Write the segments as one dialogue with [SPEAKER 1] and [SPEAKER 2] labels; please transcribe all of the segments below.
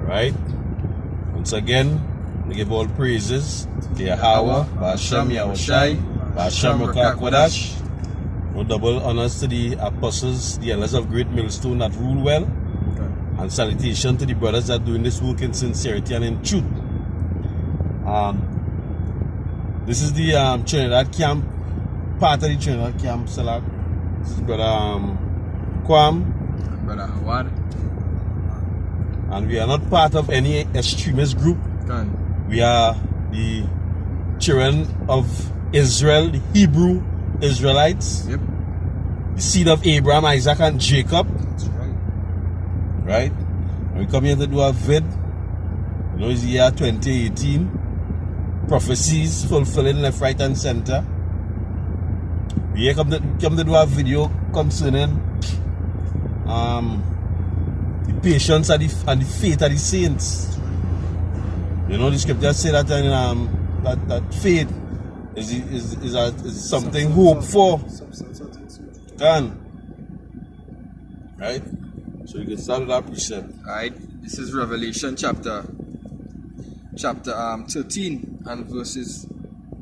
[SPEAKER 1] Right? Once again, we give all praises to Yahweh, Ba'ashem Yahushai, Ba'ashem Rakakwadash. No double honors to the apostles, the elders of Great Millstone that rule well. And salutation to the brothers that are doing this work in sincerity and in truth. This is the Trinidad camp, part of the Trinidad camp, Salak. This is Brother Kwam.
[SPEAKER 2] Brother Howard.
[SPEAKER 1] And we are not part of any extremist group. We are the children of Israel, the Hebrew Israelites.
[SPEAKER 2] Yep.
[SPEAKER 1] The seed of Abraham, Isaac, and Jacob.
[SPEAKER 2] That's right.
[SPEAKER 1] Right? And we come here to do a vid. You know, it's the year 2018. Prophecies fulfilling left, right, and center. We here come to do a video concerning the patience and the faith of the saints. You know, the scripture say that that faith is something hoped for. Right? So you can start with that precept.
[SPEAKER 2] Alright, this is Revelation chapter 13 and verses,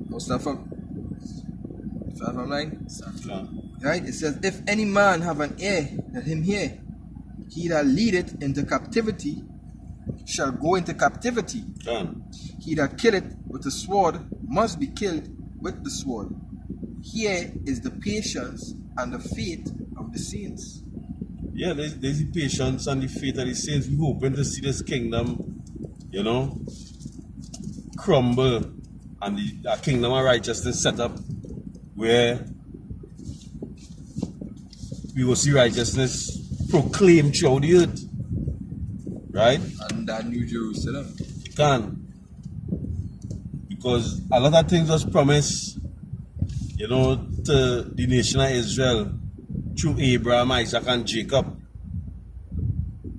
[SPEAKER 2] what's that from? 5 from 9? Right, it says, if any man have an ear, let him hear. He that leadeth into captivity shall go into captivity. He that killeth with the sword must be killed with the sword. Here is the patience and the faith of the saints.
[SPEAKER 1] Yeah, there's the patience and the faith of the saints. We're hoping to see this kingdom, you know, crumble and the kingdom of righteousness set up where we will see righteousness proclaimed throughout the earth. Right?
[SPEAKER 2] And that New Jerusalem.
[SPEAKER 1] Because a lot of things was promised, you know, to the nation of Israel through Abraham, Isaac, and Jacob.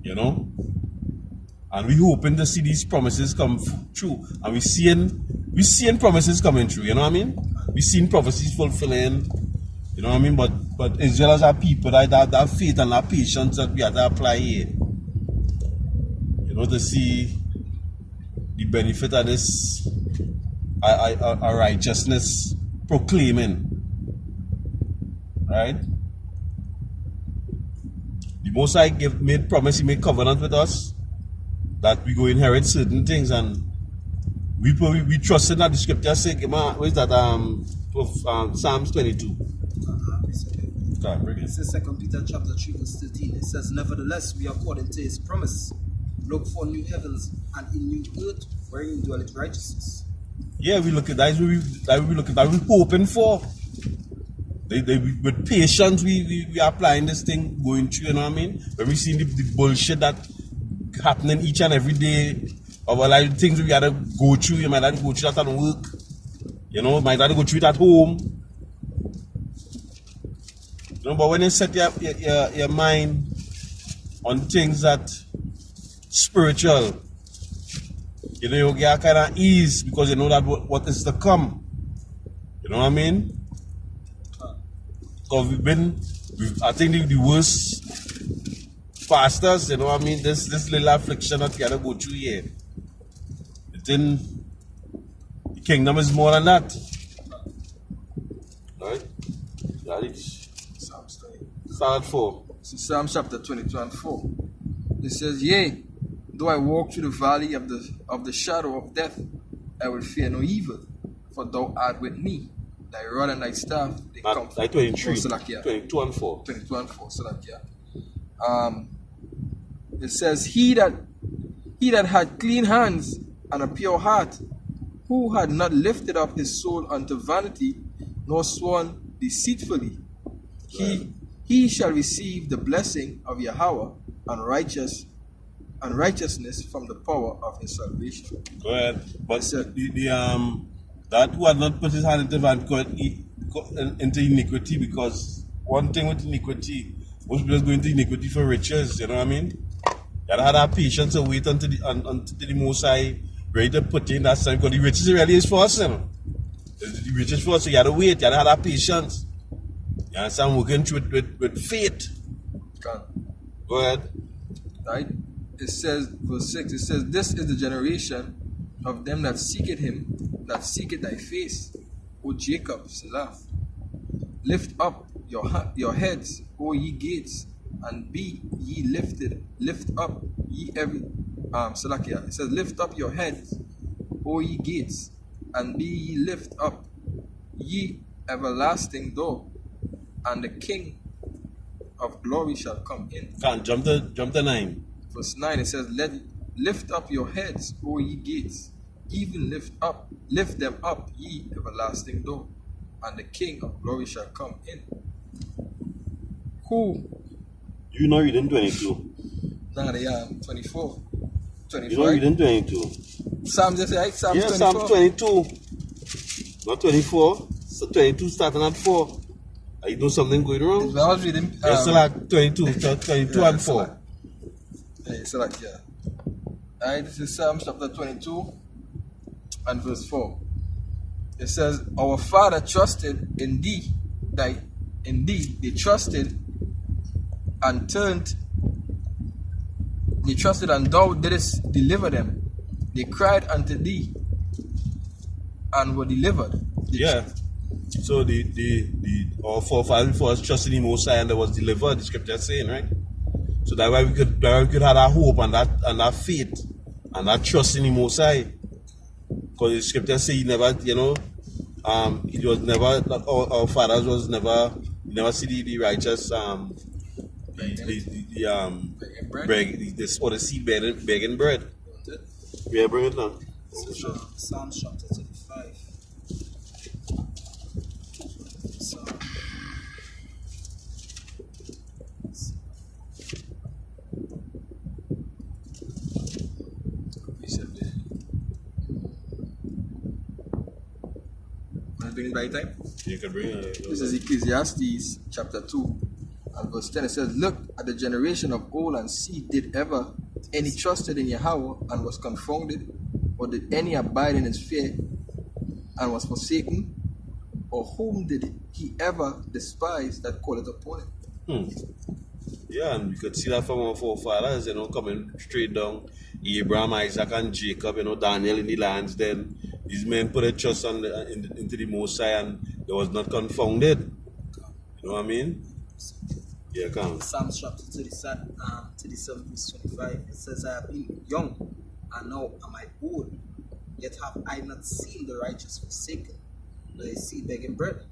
[SPEAKER 1] You know? And we hoping to see these promises come true. And we seeing promises coming true, you know what I mean? We seeing prophecies fulfilling, you know what I mean? But Israel as a people, that faith and that patience that we have to apply here. You know, to see the benefit of this a righteousness proclaiming. Right? The Most High made promise, He made covenant with us that we go inherit certain things, and we trust in that the scripture say, what is that? Psalms 22.
[SPEAKER 3] It says 2 Peter chapter 3 verse 13. It says, nevertheless, we according to His promise look for new heavens and a new earth wherein dwelleth righteousness.
[SPEAKER 1] Yeah, we look at that. That we're hoping for. With patience, we are applying this thing, going through, you know what I mean? When we see the bullshit that happening each and every day, or like things we gotta go through, you might have to go through that at work, you know, might have to go through it at home. You know, but when you set your mind on things that spiritual, you know, you get kind of ease because you know that what is to come. You know what I mean? Because I think the worst pastors, you know what I mean? This little affliction that you gotta go through here. The kingdom is more than that. Right? That is Psalm 4.
[SPEAKER 2] So Psalm chapter 22 and 4. It says, yea, though I walk through the valley of the shadow of death, I will fear no evil, for thou art with me. Thy rod and thy staff, they comfort me.
[SPEAKER 1] 23,
[SPEAKER 2] Oh,
[SPEAKER 1] 22 and 4.
[SPEAKER 2] 22 and 4, it says, he that had clean hands and a pure heart, who had not lifted up his soul unto vanity, nor sworn deceitfully, he shall receive the blessing of Yahweh and righteousness from the power of his salvation.
[SPEAKER 1] Go ahead. But that who had not put his hand into vanity into iniquity, because one thing with iniquity, most people go into iniquity for riches, you know what I mean? You gotta have that patience to wait until the Most High ready to put in that time, because the riches really is for us, you know. The riches for us, so you gotta wait, you gotta have that patience. You understand? Working through it with faith. Go ahead.
[SPEAKER 2] Right? it says, verse 6, it says, "This is the generation of them that seeketh him, that seeketh thy face, O Jacob, Selah. Lift up your heads, O ye gates, and be ye lifted. Lift up ye every Salakia. It says, lift up your heads, O ye gates, and be ye lift up, ye everlasting door, and the King of glory shall come in."
[SPEAKER 1] Can't jump the 9.
[SPEAKER 2] Verse 9, it says, lift up your heads, O ye gates, even lift them up, ye everlasting door, and the King of glory shall come in. Who?
[SPEAKER 1] You know reading 22.
[SPEAKER 2] Now they are 24. 25.
[SPEAKER 1] You know reading 22.
[SPEAKER 2] Psalms, just right? Psalms
[SPEAKER 1] Yeah,
[SPEAKER 2] 24.
[SPEAKER 1] Psalm 22. Not 24. So 22 starting at 4. Are you doing something going wrong?
[SPEAKER 2] I was reading.
[SPEAKER 1] It's like 22
[SPEAKER 2] yeah,
[SPEAKER 1] and 4.
[SPEAKER 2] It's like, yeah. Alright, this is Psalms chapter 22 and verse 4. It says, "Our father trusted in thee, they trusted and turned. They trusted and thou didst deliver them. They cried unto thee and were delivered."
[SPEAKER 1] Yeah. So our forefathers before us trusted in Most High and they was delivered, the scripture is saying, right? So that way we could have that hope and that faith and that trust in the Most High. Because the scripture say he never, it was never, our fathers was never, never see the righteous, the seed begging bread. Yeah, bring it now.
[SPEAKER 3] Psalms chapter 35.
[SPEAKER 2] Bring by time.
[SPEAKER 1] You can bring it.
[SPEAKER 2] This is Ecclesiastes chapter 2 and verse 10. It says, "Look at the generation of old and see, did ever any trusted in Yahweh and was confounded? Or did any abide in his fear and was forsaken? Or whom did he ever despise that calleth upon him?"
[SPEAKER 1] Yeah, and we could see that from our forefathers, coming straight down. Abraham, Isaac, and Jacob, Daniel in the lands. Then these men put their trust into the Most High and they was not confounded. You know what I mean? Yeah, come.
[SPEAKER 3] Psalms chapter 37, verse 25. It says, "I have been young, and now am I old, yet have I not seen the righteous forsaken, nor his seed begging bread.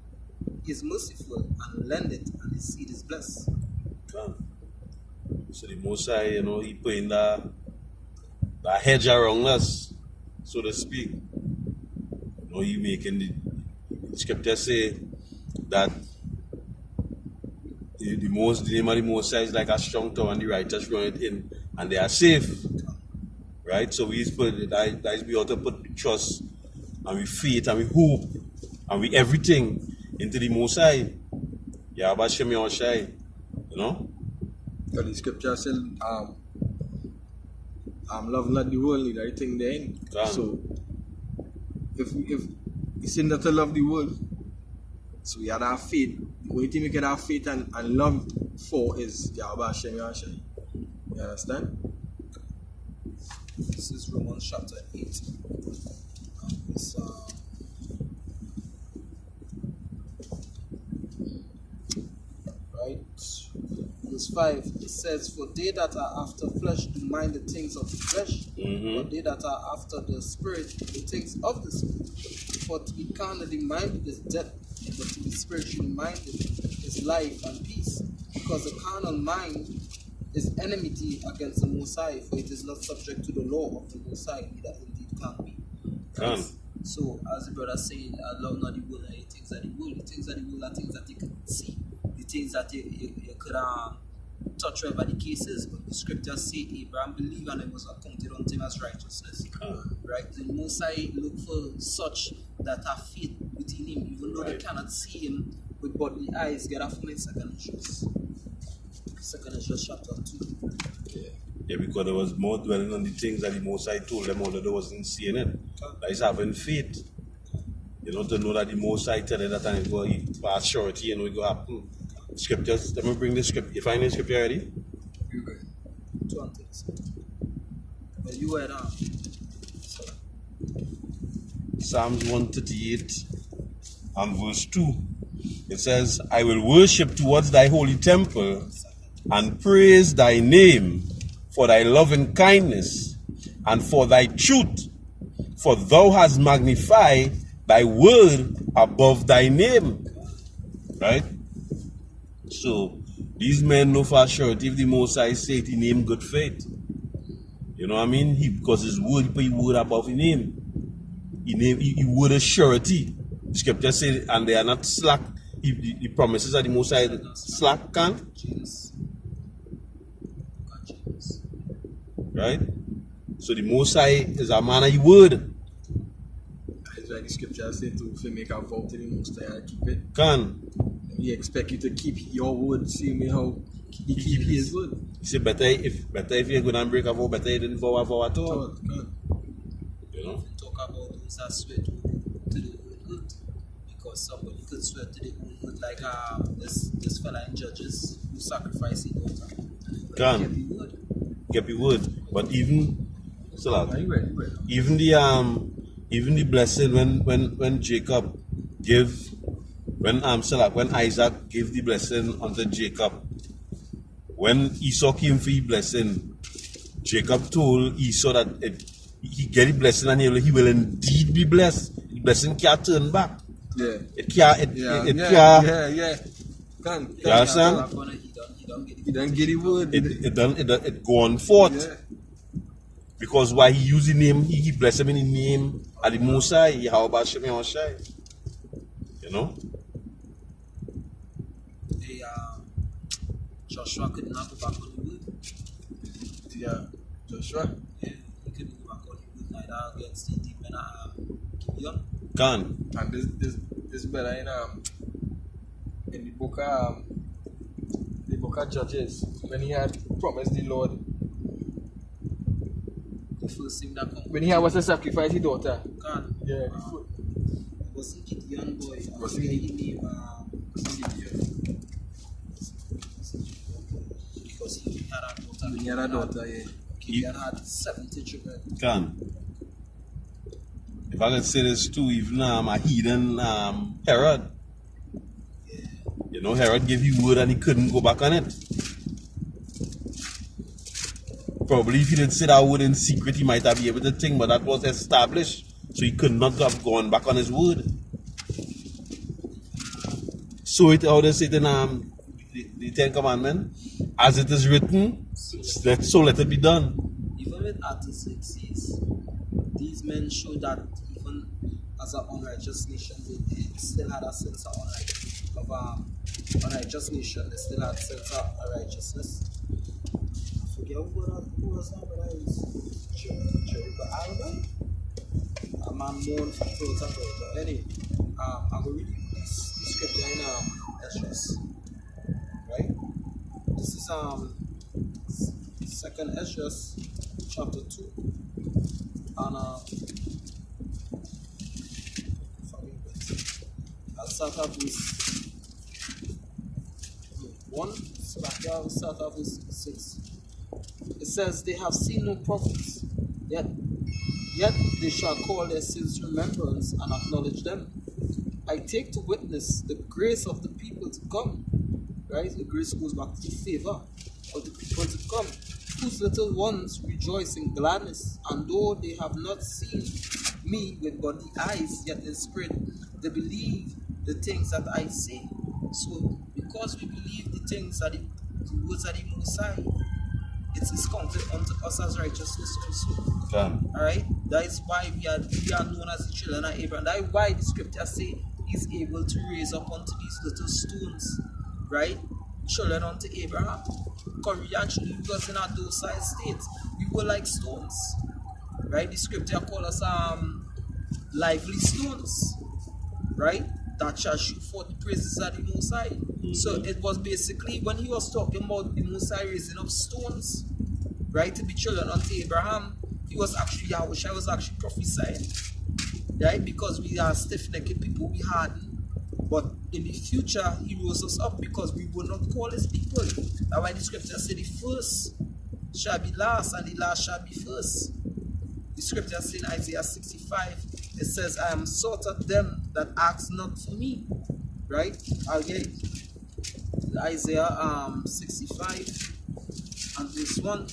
[SPEAKER 3] He is merciful and lendeth, and his seed is blessed."
[SPEAKER 1] Come. So the Most High, he putting that hedge around us, so to speak. He making the scripture say that the name of the Most High is like a strong tower and the righteous run it in and they are safe. Right? So we ought to put trust and we faith and we hope and we everything into the Most High. Yahweh Shem Yahushai.
[SPEAKER 2] Because the scripture said, love not the world, need everything therein. So if we say not to love the world, so we have our faith. The only thing we can have faith and love for is Yahweh Hashem Yahushai. You understand?
[SPEAKER 3] This is Romans chapter 8. Right? Verse 5. It says, "For they that are after flesh do mind the things of the flesh, but they that are after the spirit, the things of the spirit. For to be carnally minded is death, but to be spiritually minded is life and peace. Because the carnal mind is enmity against the Most High, for it is not subject to the law of the Most High, neither indeed can be." Right? So, as the brother saying, "I love not the world and the things of the world." The things of the world are things that you can see, the things that you could touch, whatever the case is. But the scriptures say Abraham believed and it was accounted unto him as righteousness. Right? The Most High look for such that have faith within him, even though they cannot see him with bodily eyes. Get off from 2 Esdras chapter 2.
[SPEAKER 1] Yeah, because there was more dwelling on the things that the Most High told them, although they wasn't seeing it. That is having faith. To know that the Most High tell you that and it's going to pass surety and it will happen. Scriptures, let me bring the script. You find the scripture already?
[SPEAKER 3] You're good. 2 and 36. But you were
[SPEAKER 1] Psalms 138 and verse 2. It says, I will worship towards thy holy temple and praise thy name for thy loving kindness and for thy truth, for thou hast magnified thy word above thy name. Right? So, these men know for sure if the Most High say it, he name good faith. You know what I mean? Because his word, he put his word above his name. He word a surety. The scripture says, and they are not slack. The promises of the Most High slack can. Right? So the Most High is a man of his word.
[SPEAKER 2] That's why the scripture says to if you make a vow to the Most High and keep it.
[SPEAKER 1] Can.
[SPEAKER 2] He expect you to keep your word, see me how he keep his word.
[SPEAKER 1] He said better if you're going to break a vow, better you didn't vow a vow at all. You know?
[SPEAKER 3] Talk about those that swear to the own good. Because somebody could swear to the own good, like this fella in Judges who sacrificed his daughter.
[SPEAKER 1] Can. Kept your word. But even so even the blessing when Jacob give when Isaac gave the blessing unto Jacob, when Esau came for the blessing, Jacob told Esau that he get the blessing and he will indeed be blessed. The blessing can't turn back.
[SPEAKER 2] Yeah.
[SPEAKER 1] It can't.
[SPEAKER 2] Yeah. Can.
[SPEAKER 1] You understand?
[SPEAKER 2] He don't get the word.
[SPEAKER 1] It go on forth.
[SPEAKER 2] Yeah.
[SPEAKER 1] Because why he used the name, he blessed him in the name of the Most High, Yahweh Shem Yahushai. You know?
[SPEAKER 3] Joshua could not go back on the wood.
[SPEAKER 2] Yeah. Joshua?
[SPEAKER 3] Yeah, he couldn't go back on the wood neither against the demon Gibeon.
[SPEAKER 1] Can.
[SPEAKER 2] And this better in the book of Judges, when he had promised the Lord,
[SPEAKER 3] The first thing that comes.
[SPEAKER 2] when he was to sacrifice his daughter.
[SPEAKER 3] Can.
[SPEAKER 2] Yeah.
[SPEAKER 3] It wasn't Gideon boy.
[SPEAKER 2] Wasn't
[SPEAKER 3] Gideon name. Because he had a daughter.
[SPEAKER 2] When he had a daughter, yeah.
[SPEAKER 3] Gideon had 70 children.
[SPEAKER 1] Can. If I could say this too, even a heathen Herod.
[SPEAKER 3] Yeah.
[SPEAKER 1] You know, Herod gave you word and he couldn't go back on it. Probably if he didn't say that word in secret, he might have been able to think, but that was established. So he could not have gone back on his word. So it how they say it in the Ten Commandments, as it is written, so let it be done.
[SPEAKER 3] Even with Artaxerxes, these men showed that even as an unrighteous nation, they still had a sense of unrighteous nation. They still had a sense of righteousness. I forget who was that, but I was Jericho Alba. A man known for protocol. But anyway, I'm going to read this scripture in Esdras. Right? This is Second Esdras, chapter 2. And I'll start off with 1. I'll start off with 6. It says, they have seen no prophets, yet they shall call their sins remembrance and acknowledge them. I take to witness the grace of the people to come. Right? The grace goes back to the favor of the people to come, whose little ones rejoice in gladness, and though they have not seen me with bodily eyes, yet in spirit they believe the things that I say. So, because we believe the things that the words of the Most High, it is counted unto us as righteousness also. Alright? That is why we are known as the children of Abraham. That is why the scripture say he's able to raise up unto these little stones, right? Children unto Abraham. Because we actually was in a docile state. We were like stones. Right? The scripture calls us lively stones. Right? That shall shoot forth the praises of the Most High. So it was basically when he was talking about the Most High raising up stones, right, to be children unto Abraham, he was actually, Yahushua was actually prophesying, right, because we are stiff-necked people, we hardened, but in the future, he rose us up because we will not call his people. That's why the scripture said the first shall be last and the last shall be first. The scripture says in Isaiah 65, it says, I am sought of them that ask not for me. Right? I'll get it. Isaiah 65 and verse 1.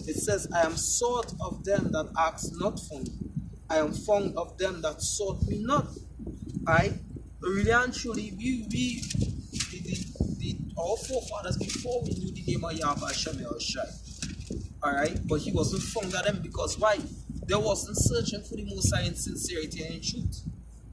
[SPEAKER 3] It says, I am sought of them that ask not for me. I am found of them that sought me not. Right? Really and truly, our forefathers, before we knew the name of Yahweh Shem Shai, alright, but he wasn't found of them because why? They wasn't searching for the Most High in sincerity and in truth,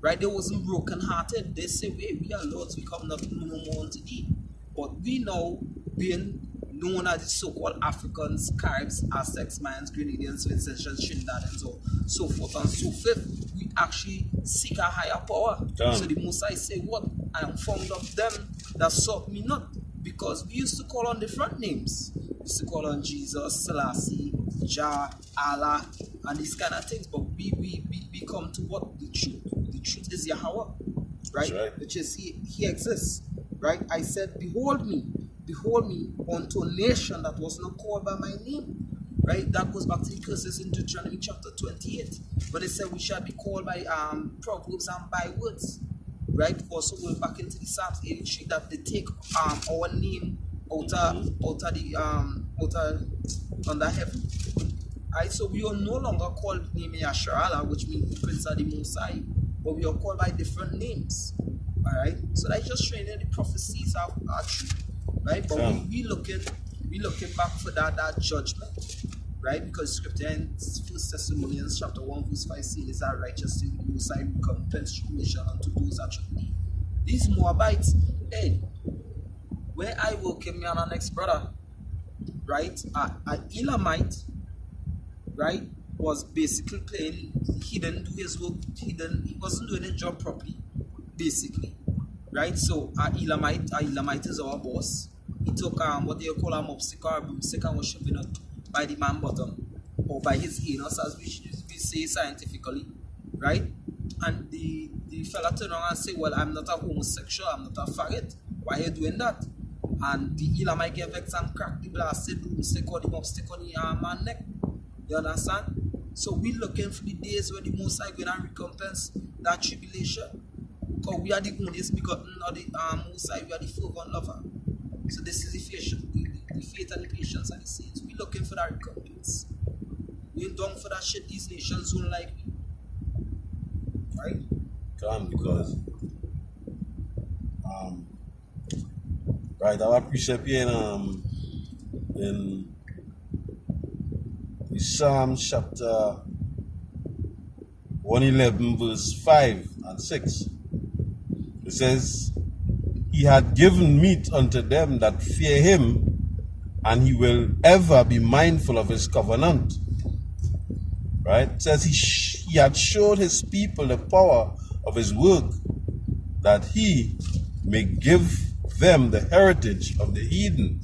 [SPEAKER 3] right? They wasn't broken-hearted. They say, hey, we are lords, we come not no more unto thee. But we now, being known as the so-called Africans, Caribs, Aztecs, Mayans, Grenadians, Vincentians, Trinidadians, or so forth and so forth, we actually seek a higher power. So the Most High say, what? I am found of them that sought me not. Because we used to call on different names. We used to call on Jesus, Selassie, Jah, Allah, and these kind of things. But we come to what? The truth. The truth is Yahweh, right? Which is he exists, right? I said, behold me unto a nation that was not called by my name. Right? That goes back to the curses in Deuteronomy chapter 28. But it said we shall be called by proverbs and by words. Right? Also going back into the Psalms 83 that they take our name out under heaven. Right? So we are no longer called the name Yasharala, which means the Prince of the Most High, but we are called by different names. Alright? So that's just showing that the prophecies are true. Right? But we looking back for that judgment. Right? Because scripture in 1 Thessalonians chapter 1 verse 5 says, is our righteous in the Most High recompense tribulation unto those that should be. These Moabites, hey, where I will came me on our next brother, right? An Elamite, right, was basically playing, he didn't do his work, he wasn't doing his job properly, basically. Right? So an Elamite is our boss. He took what they call a mopstick or a broomstick and was shoving it by the man bottom or by his anus, as we say scientifically, right? And the fella turned around and say, well, I'm not a homosexual, I'm not a faggot. Why are you doing that? And the Elamite gave vexed and cracked the blasted broomstick or the mopstick on the man's neck. You understand? So we're looking for the days where the Most High going to recompense that tribulation. Because we are the only begotten of the Most High, we are the fervent lover. So this is the faith and the patience and the saints. We're looking for that recompense. We ain't done for that shit these nations don't like me. Right?
[SPEAKER 1] Because right, our precept here in Psalms chapter 111 verse 5 and 6. It says, he had given meat unto them that fear him, and he will ever be mindful of his covenant. Right? It says he had showed his people the power of his work, that he may give them the heritage of the heathen.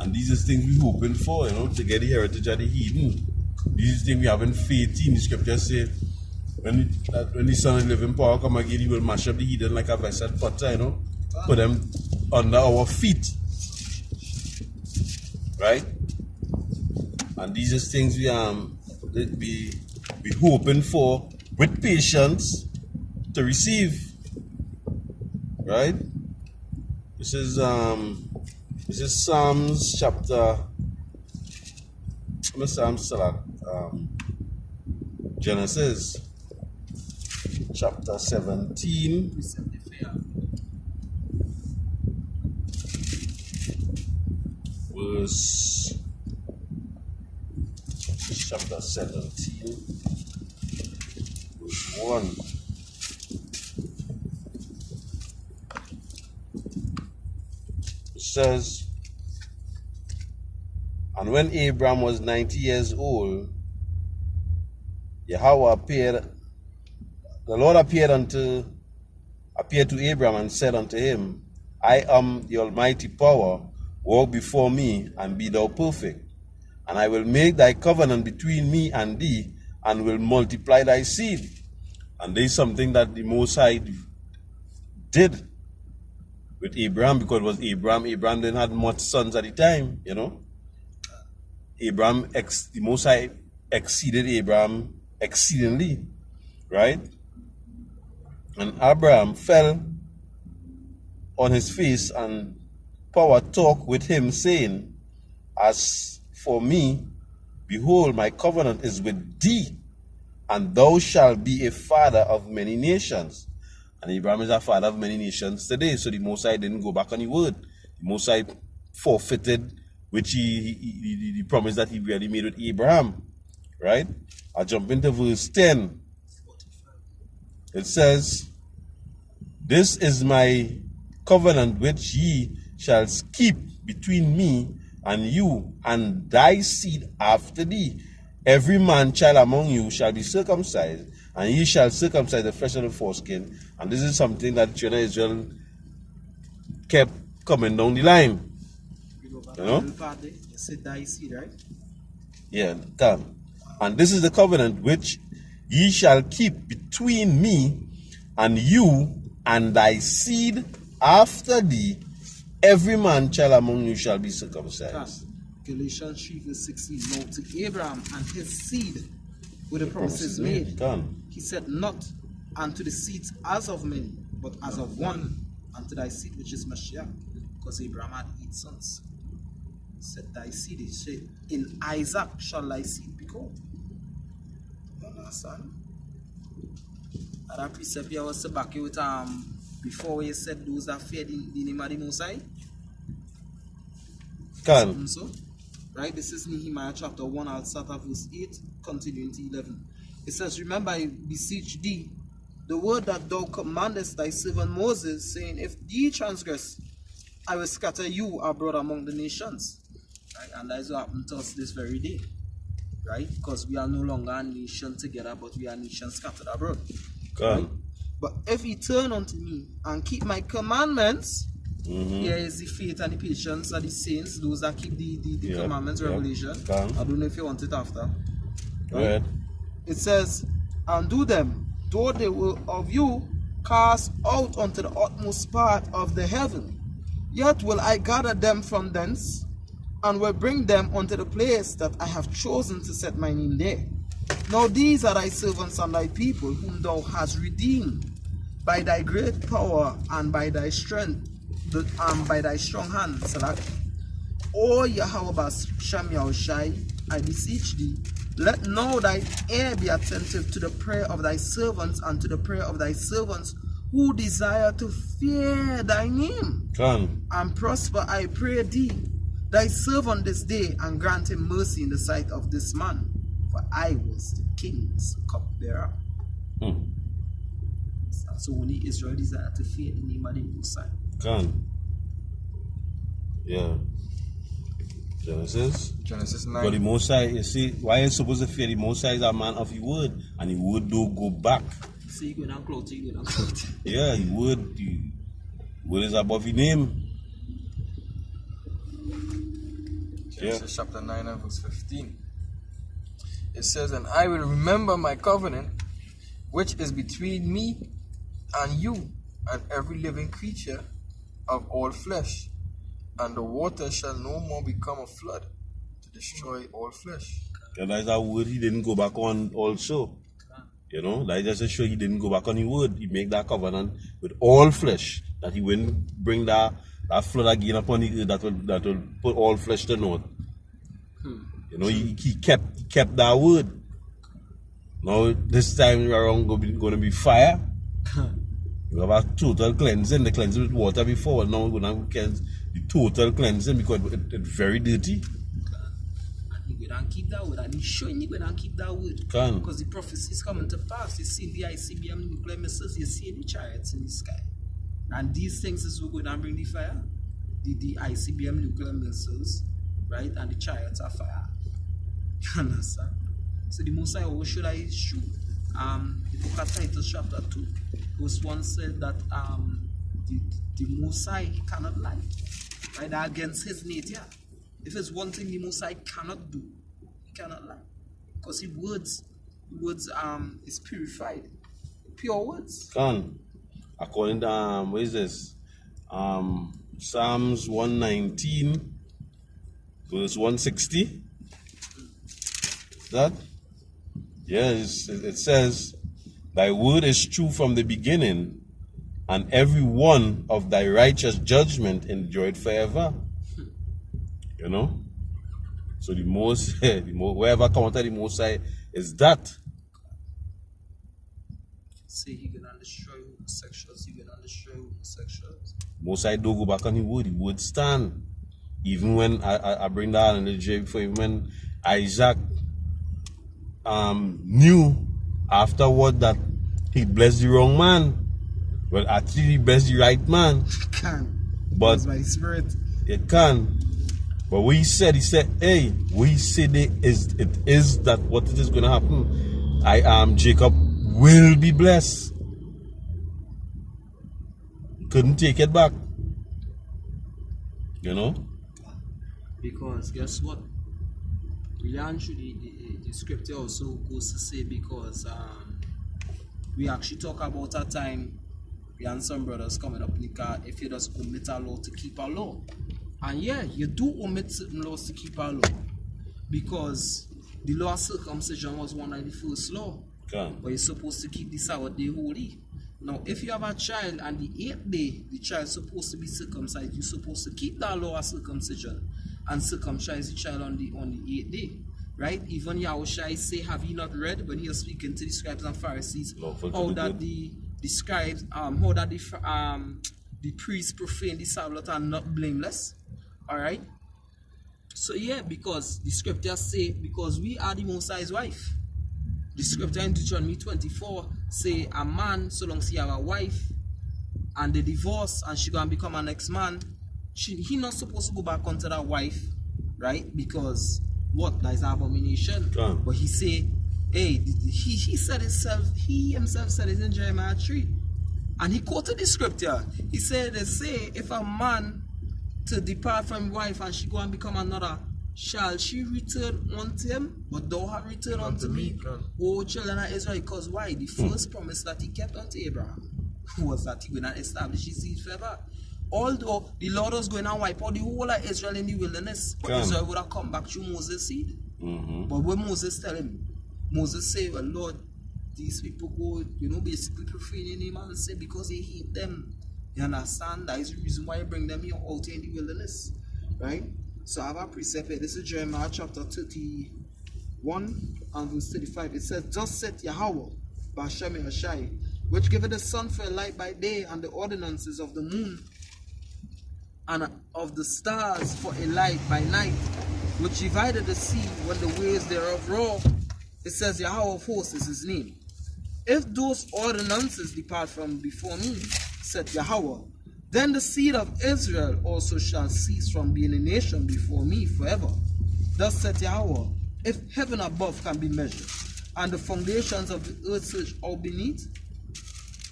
[SPEAKER 1] And these are things we're hoping for, to get the heritage of the heathen. These are things we have in faith in. The scripture say, when the Son of living power come again, he will mash up the heathen like a vessel potter, put them under our feet. Right? And these are things we hoping for with patience to receive. Right? This is Psalms chapter Genesis chapter 17 verse chapter 17 verse 1. It says, and when Abram was 90 years old, the Lord appeared to Abram and said unto him, I am the Almighty power, walk before me and be thou perfect. And I will make thy covenant between me and thee, and will multiply thy seed. And there is something that the Most High did with Abraham, because it was Abraham. Abraham didn't have much sons at the time, the Most High exceeded Abraham exceedingly, right? And Abraham fell on his face, and power talked with him, saying, As for me, behold, my covenant is with thee, and thou shalt be a father of many nations. And Abraham is a father of many nations today. So the Most High didn't go back on the word. The Most High forfeited which he promised that he really made with Abraham. Right? I'll jump into verse 10. It says, This is my covenant which ye shall keep between me and you and thy seed after thee. Every man child among you shall be circumcised, and ye shall circumcise the flesh of the foreskin. And this is something that children of Israel kept coming down the line. You know?
[SPEAKER 3] You said thy seed, right?
[SPEAKER 1] Yeah, come. And this is the covenant which ye shall keep between me and you and thy seed after thee. Every man child among you shall be circumcised.
[SPEAKER 3] Galatians 3 verse 16. Now to Abraham and his seed were the promises made. He said not unto the seeds as of many, but as of one, unto thy seed which is Mashiach. Because Abraham had 8 sons. He said thy seed, he said, in Isaac shall thy seed be called. You understand? And that precept here was to back you with before he said those that fear the name of the Most High. So, right, this is Nehemiah chapter 1. I'll start at verse 8, continuing to 11. It says, Remember, I beseech thee, the word that thou commandest thy servant Moses, saying, If thee transgress, I will scatter you abroad among the nations. Right? And that is what happened to us this very day. Right? Because we are no longer a nation together, but we are a nation scattered abroad. Right? But if ye turn unto me and keep my commandments, here is the faith and the patience of the saints, those that keep the commandments, Revelation. I don't know if you want it after. Right? It says, and do them, though they will of you cast out unto the utmost part of the heaven. Yet will I gather them from thence, and will bring them unto the place that I have chosen to set my name there. Now these are thy servants and thy people, whom thou hast redeemed by thy great power and by thy strength, by thy strong hand. O Yahweh Shem Yahushai, I beseech thee, let now thine ear be attentive to the prayer of thy servants and to the prayer of thy servants who desire to fear thy name. And prosper, I pray thee, thy servant this day, and grant him mercy in the sight of this man. For I was the king's cupbearer. So only Israel desire to fear the name of the Most High.
[SPEAKER 1] Yeah.
[SPEAKER 2] Genesis 9.
[SPEAKER 1] But the Most High, you see, why is supposed to fear the Most High is a man of the word, and the word don't go back.
[SPEAKER 3] So you go down close, you go down close.
[SPEAKER 1] Yeah, the word is above the name.
[SPEAKER 2] Genesis chapter 9 and verse 15. It says, And I will remember my covenant, which is between me and you and every living creature of all flesh, and the water shall no more become a flood to destroy all flesh.
[SPEAKER 1] And that's a word he didn't go back on also. You know, that just to show he didn't go back on the word. He made that covenant with all flesh, that he wouldn't bring that flood again upon the earth that will put all flesh to naught. You know, he kept that word. Now this time around going to be fire. You have a total cleansing. The cleansing with water before. Now we're going to cleanse the total cleansing because it's very dirty.
[SPEAKER 3] And you go and keep that word. And he's showing you go and keep that word. Because the prophecy is coming to pass. You see the ICBM nuclear missiles. You see the chariots in the sky. And these things is who go and bring the fire. The ICBM nuclear missiles, right? And the chariots are fire. You understand? So the Most High always should I shoot. The book of Titus chapter 2 verse 1 said that the Most High cannot lie. Right? That against his nature. If it's one thing the Most High cannot do, he cannot lie. Because his words is purified. Pure words.
[SPEAKER 1] According to what is this? Psalms 119 verse 160. That Yes, it says, thy word is true from the beginning, and every one of thy righteous judgment endured forever. You know? So the most, wherever counted the most high is that.
[SPEAKER 3] Say he gonna destroy homosexuals, he gonna destroy homosexuals.
[SPEAKER 1] Most high don't go back on the word stand. Even when I bring that in the J before, even when Isaac knew afterward that he blessed the wrong man. Well, actually he blessed the right man.
[SPEAKER 3] Can.
[SPEAKER 1] But
[SPEAKER 3] by spirit.
[SPEAKER 1] it can. But what he said, hey, what he said it is that what it is gonna happen. Jacob will be blessed. Couldn't take it back. You know?
[SPEAKER 3] Because guess what? The scripture also goes to say, because we actually talk about a time we and some brothers coming up in the car, if you just omit a law to keep a law. And yeah, you do omit certain laws to keep a law, because the law of circumcision was one of the first law. But you're supposed to keep the Sabbath day holy. Now, if you have a child and the 8th day, the child is supposed to be circumcised, you're supposed to keep that law of circumcision and circumcise the child on the 8th day. Right? Even Yahushua say, have you not read when he was speaking to the scribes and Pharisees, how that the scribes, how that the priests profane the Sabbath and not blameless? Alright? So yeah, because the scriptures say, because we are the Most High's wife. The scripture in Deuteronomy 24 say a man, so long as he have a wife and they divorce and she gonna become an ex-man, he not supposed to go back onto that wife, right? Because what? That is an abomination. But he say, hey, he said himself, he himself said it in Jeremiah 3. And he quoted the scripture. He said, they say, if a man to depart from his wife and she go and become another, shall she return unto him? But thou have returned unto me, O children of Israel. Because why? The first promise that he kept unto Abraham was that he would not establish his seed forever. Although the Lord was going to wipe out the whole of Israel in the wilderness, but Israel would have come back through Moses' seed. But when Moses tell him, Moses say, well, Lord, these people go, basically profaning him and say, because they hate them. You understand? That is the reason why you bring them here out in the wilderness. Right? So I have a precept here. This is Jeremiah chapter 31 and verse 35. It says, thus saith Yahweh, Ba'ashem Yahshai, which giveth the sun for a light by day, and the ordinances of the moon and of the stars for a light by night, which divided the sea when the waves thereof roar. It says Yahweh of hosts is his name. If those ordinances depart from before me, said Yahweh, then the seed of Israel also shall cease from being a nation before me forever. Thus said Yahweh, if heaven above can be measured, and the foundations of the earth searched out beneath,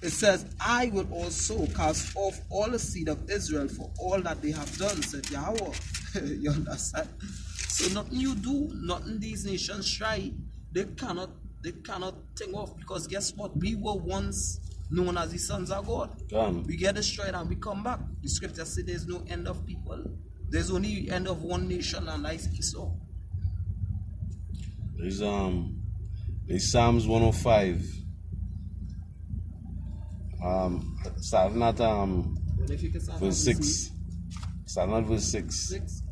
[SPEAKER 3] it says, I will also cast off all the seed of Israel for all that they have done, said Yahweh. You understand? So nothing you do, nothing these nations try, they cannot think of, because guess what? We were once known as the sons of God. We get destroyed and we come back. The scripture says there's no end of people. There's only end of one nation, and I see so.
[SPEAKER 1] There's Psalms 105. Starting at verse 6. Starting at verse 6.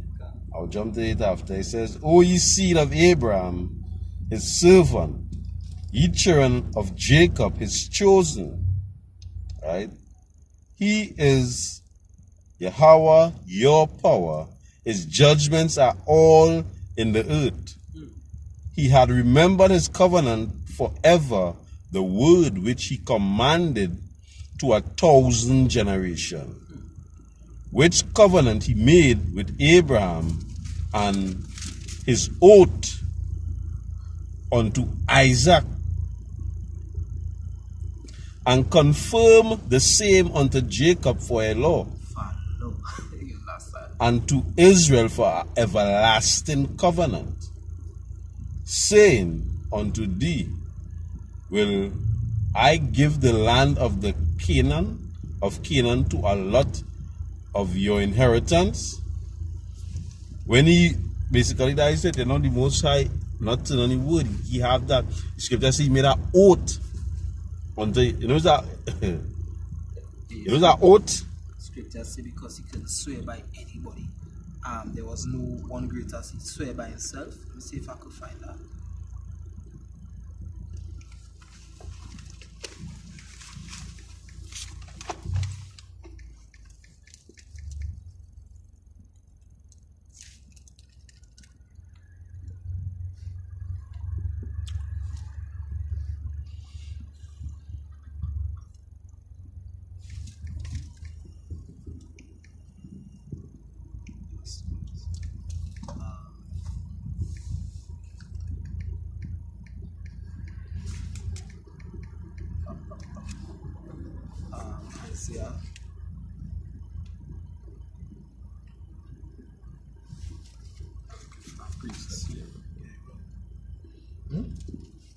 [SPEAKER 1] I'll jump to it after. It says, O ye seed of Abraham, his servant, ye children of Jacob, his chosen. Right? He is Yahweh, your power. His judgments are all in the earth. He had remembered his covenant forever, the word which he commanded to 1,000 generations, which covenant he made with Abraham, and his oath unto Isaac, and confirm the same unto Jacob for a law, and to Israel for an everlasting covenant, saying unto thee, will I give the land of the Canaan to a lot of your inheritance? When he basically that he said, the Most High Not turn on the word. He have that. Scripture says he made an oath. Until, you know that you know that oath?
[SPEAKER 3] Scripture say because he couldn't swear by anybody. There was no one greater as he swear by himself. Let me see if I could find that. Isaiah.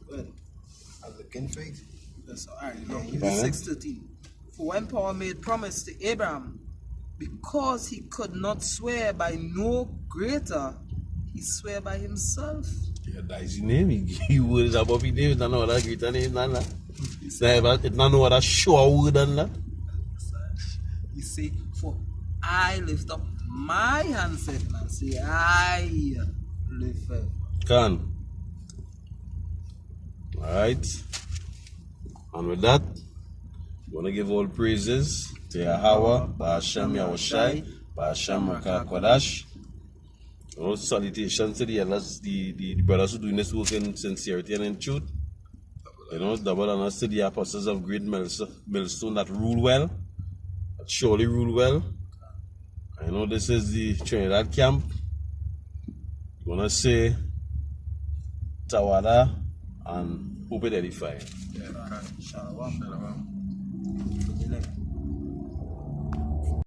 [SPEAKER 3] Well,
[SPEAKER 2] I'm looking for it.
[SPEAKER 3] that's all right. Yeah,
[SPEAKER 1] Fine.
[SPEAKER 3] 6:13. For when Paul made promise to Abraham, because he could not swear by no greater, he swear by himself.
[SPEAKER 1] Yeah, that's his name. He words above his name. It's not no other greater name than that. It's not no other sure word than that.
[SPEAKER 3] He say, for I lift up my handset and say, I live forever.
[SPEAKER 1] Can. Alright. And with that, we want to give all praises to Yahweh, Ba'ashem Yahushai, Ba'ashem Rakah Kodash. You know, salutations to the elders, the brothers who doing this work in sincerity and in truth. You know, double honors to the apostles of great millstone that rule well, that surely rule well. I know this is the Trinidad camp. You want to say Tawada and hope it edify.
[SPEAKER 3] Shalom.